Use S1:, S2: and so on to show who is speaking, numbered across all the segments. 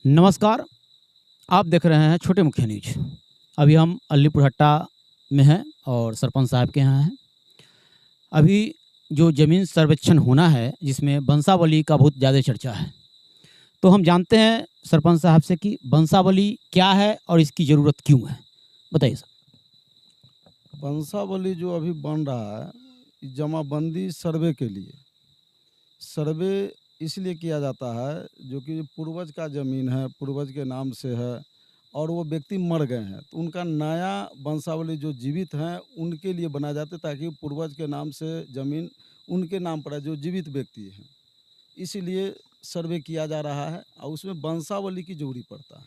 S1: नमस्कार। आप देख रहे हैं छोटे मुखिया न्यूज। अभी हम अलीपुर हट्टा में हैं और सरपंच साहब के यहाँ हैं। अभी जो ज़मीन सर्वेक्षण होना है जिसमें वंशावली का बहुत ज़्यादा चर्चा है, तो हम जानते हैं सरपंच साहब से कि वंशावली क्या है और इसकी ज़रूरत क्यों है। बताइए सर।
S2: वंशावली जो अभी बन रहा है, जमाबंदी सर्वे के लिए। सर्वे इसलिए किया जाता है जो कि पूर्वज का ज़मीन है, पूर्वज के नाम से है और वो व्यक्ति मर गए हैं, तो उनका नया वंशावली जो जीवित हैं उनके लिए बनाए जाते ताकि पूर्वज के नाम से ज़मीन उनके नाम पर है जो जीवित व्यक्ति हैं। इसीलिए सर्वे किया जा रहा है और उसमें वंशावली की ज़रूरी पड़ता है।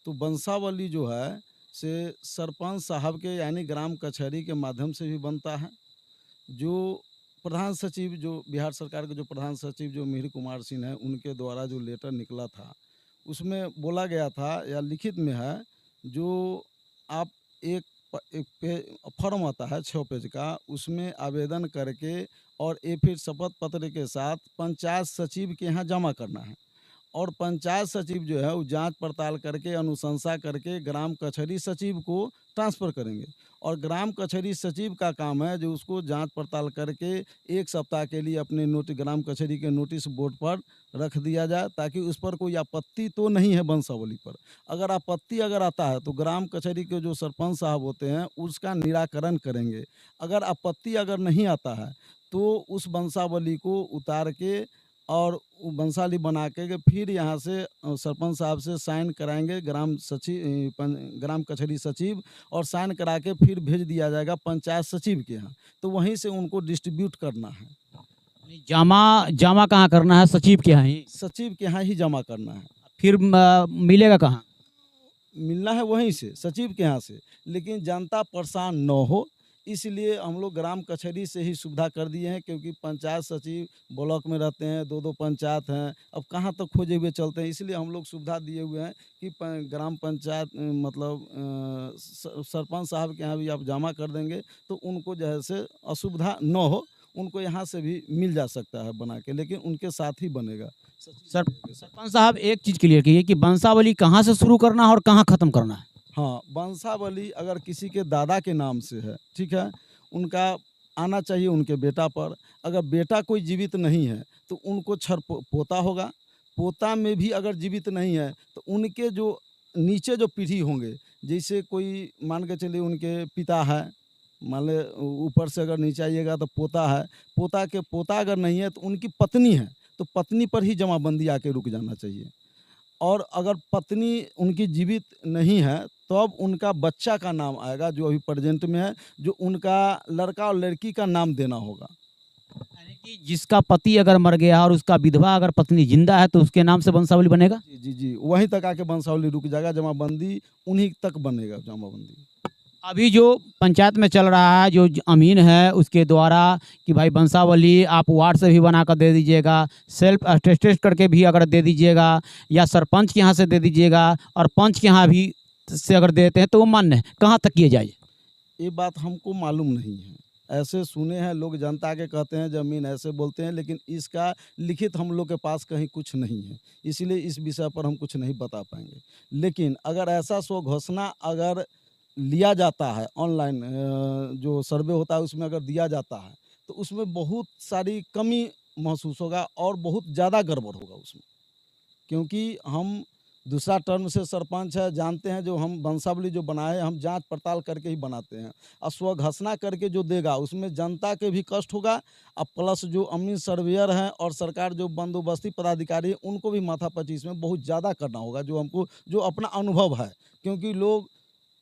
S2: तो वंशावली जो है से सरपंच साहब के यानी ग्राम कचहरी के माध्यम से भी बनता है। जो प्रधान सचिव जो बिहार सरकार के जो प्रधान सचिव जो मिहिर कुमार सिंह हैं उनके द्वारा जो लेटर निकला था उसमें बोला गया था या लिखित में है, जो आप एक फॉर्म आता है 6 पेज का, उसमें आवेदन करके और फिर शपथ पत्र के साथ पंचायत सचिव के यहाँ जमा करना है और पंचायत सचिव जो है वो जांच पड़ताल करके अनुशंसा करके ग्राम कचहरी सचिव को ट्रांसफ़र करेंगे और ग्राम कचहरी सचिव का काम है जो उसको जांच पड़ताल करके 1 सप्ताह के लिए अपने ग्राम कचहरी के नोटिस बोर्ड पर रख दिया जाए ताकि उस पर कोई आपत्ति तो नहीं है वंशावली पर। अगर आपत्ति अगर आता है तो ग्राम कचहरी के जो सरपंच साहब होते हैं उसका निराकरण करेंगे। अगर आपत्ति अगर नहीं आता है तो उस वंशावली को उतार के और वंशावली बना के फिर यहाँ से सरपंच साहब से साइन कराएंगे ग्राम कचहरी सचिव और साइन करा के फिर भेज दिया जाएगा पंचायत सचिव के यहाँ, तो वहीं से उनको डिस्ट्रीब्यूट करना है।
S1: जमा कहाँ करना है? सचिव के यहाँ ही?
S2: सचिव के यहाँ ही जमा करना है।
S1: फिर मिलेगा कहाँ?
S2: मिलना है वहीं से, सचिव के यहाँ से, लेकिन जनता परेशान न हो इसलिए हम लोग ग्राम कचहरी से ही सुविधा कर दिए हैं, क्योंकि पंचायत सचिव ब्लॉक में रहते हैं, 2-2 पंचायत हैं, अब कहाँ तक खोजे हुए चलते हैं, इसलिए हम लोग सुविधा दिए हुए हैं कि ग्राम पंचायत मतलब सरपंच साहब के यहाँ भी आप जमा कर देंगे तो उनको जो है से असुविधा न हो, उनको यहाँ से भी मिल जा सकता है बना के, लेकिन उनके साथ ही बनेगा।
S1: सरपंच साहब एक चीज़ क्लियर कीजिए कि वंशावली कहाँ से शुरू करना है और कहाँ ख़त्म करना है?
S2: हाँ, वंशावली अगर किसी के दादा के नाम से है, ठीक है, उनका आना चाहिए उनके बेटा पर। अगर बेटा कोई जीवित नहीं है तो उनको पोता होगा। पोता में भी अगर जीवित नहीं है तो उनके जो नीचे जो पीढ़ी होंगे, जैसे कोई मान के चलिए उनके पिता है, मान ले ऊपर से अगर नीचे आइएगा तो पोता है, पोता के पोता अगर नहीं है तो उनकी पत्नी है, तो पत्नी पर ही जमाबंदी आके रुक जाना चाहिए। और अगर पत्नी उनकी जीवित नहीं है तब उनका बच्चा का नाम आएगा जो अभी प्रेजेंट में है, जो उनका लड़का और लड़की का नाम देना होगा।
S1: यानी कि जिसका पति अगर मर गया और उसका विधवा अगर पत्नी जिंदा है तो उसके नाम से वंशावली बनेगा?
S2: जी जी जी, वहीं तक आके वंशावली रुक जाएगा, जमाबंदी उन्हीं तक बनेगा जमाबंदी।
S1: अभी जो पंचायत में चल रहा है, जो अमीन है उसके द्वारा कि भाई वंशावली आप वार्ड से भी बना कर दे दीजिएगा, सेल्फ अटेस्टेड करके भी अगर दे दीजिएगा, या सरपंच के यहाँ से दे दीजिएगा और पंच के यहाँ भी से अगर देते हैं तो वो मान्य है। कहाँ तक किए जाए?
S2: ये बात हमको मालूम नहीं है, ऐसे सुने हैं लोग, जनता के कहते हैं ज़मीन ऐसे बोलते हैं, लेकिन इसका लिखित हम लोग के पास कहीं कुछ नहीं है, इसलिए इस विषय पर हम कुछ नहीं बता पाएंगे। लेकिन अगर ऐसा स्व घोषणा अगर लिया जाता है ऑनलाइन, जो सर्वे होता है उसमें अगर दिया जाता है तो उसमें बहुत सारी कमी महसूस होगा और बहुत ज़्यादा गड़बड़ होगा उसमें, क्योंकि हम दूसरा टर्म से सरपंच है, जानते हैं जो हम वंशावली जो बनाए हम जांच पड़ताल करके ही बनाते हैं, और स्व घोषणा करके जो देगा उसमें जनता के भी कष्ट होगा और प्लस जो अमीन सर्वेयर हैं और सरकार जो बंदोबस्ती पदाधिकारी है उनको भी माथापच्ची इसमें बहुत ज़्यादा करना होगा, जो हमको जो अपना अनुभव है। क्योंकि लोग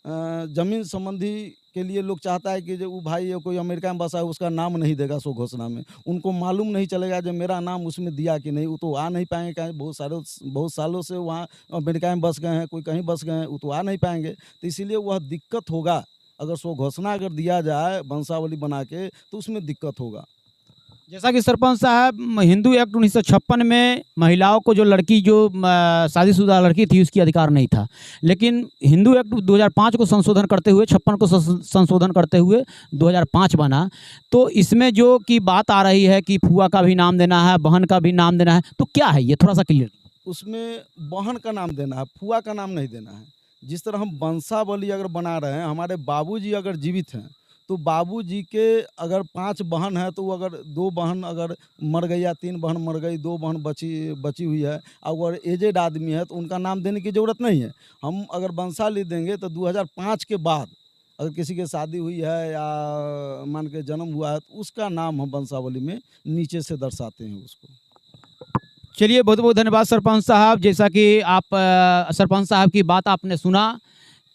S2: ज़मीन संबंधी के लिए लोग चाहता है कि जो वो भाई कोई अमेरिका में बसा है उसका नाम नहीं देगा स्व घोषणा में, उनको मालूम नहीं चलेगा जो मेरा नाम उसमें दिया कि नहीं, वो तो आ नहीं पाएंगे, कहीं बहुत सालों से वहाँ अमेरिका में बस गए हैं, कोई कहीं बस गए हैं, वो तो आ नहीं पाएंगे, तो इसीलिए वह दिक्कत होगा। अगर स्व घोषणा अगर दिया जाए वंशावली बना के तो उसमें दिक्कत होगा।
S1: जैसा कि सरपंच साहब, हिंदू एक्ट 1956 में महिलाओं को जो लड़की जो शादीशुदा लड़की थी उसकी अधिकार नहीं था, लेकिन हिंदू एक्ट 2005 को संशोधन करते हुए 56 को संशोधन करते हुए 2005 बना। तो इसमें जो कि बात आ रही है कि फुआ का भी नाम देना है, बहन का भी नाम देना है, तो क्या है ये थोड़ा सा क्लियर?
S2: उसमें बहन का नाम देना है, फूआ का नाम नहीं देना है। जिस तरह हम वंशावली अगर बना रहे हैं, हमारे बाबूजी अगर जीवित हैं, तो बाबूजी के अगर 5 बहन हैं, तो वो अगर 2 बहन अगर मर गई या 3 बहन मर गई, 2 बहन बची बची हुई है, अगर एजेड आदमी है, तो उनका नाम देने की ज़रूरत नहीं है। हम अगर वंशावली देंगे तो 2005 के बाद अगर किसी की शादी हुई है या मान के जन्म हुआ है, तो उसका नाम हम वंशावली में नीचे से दर्शाते हैं उसको।
S1: चलिए, बहुत बहुत धन्यवाद सरपंच साहब। जैसा कि आप सरपंच साहब की बात आपने सुना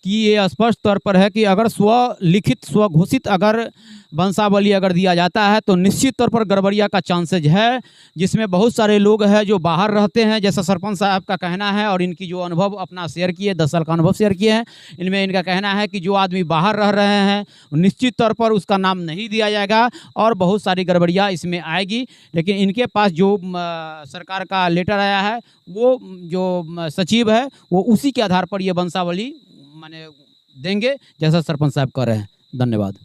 S1: कि ये स्पष्ट तौर पर है कि अगर स्वलिखित स्वघोषित अगर वंशावली अगर दिया जाता है तो निश्चित तौर पर गड़बड़िया का चांसेज है, जिसमें बहुत सारे लोग हैं जो बाहर रहते हैं, जैसा सरपंच साहब का कहना है, और इनकी जो अनुभव अपना शेयर किए, 10 साल का अनुभव शेयर किए हैं, इनमें इनका कहना है कि जो आदमी बाहर रह रहे हैं निश्चित तौर पर उसका नाम नहीं दिया जाएगा और बहुत सारी गड़बड़ियाँ इसमें आएगी। लेकिन इनके पास जो सरकार का लेटर आया है, वो जो सचिव है वो उसी के आधार पर ये वंशावली माने देंगे, जैसा सरपंच साहब कह रहे हैं। धन्यवाद।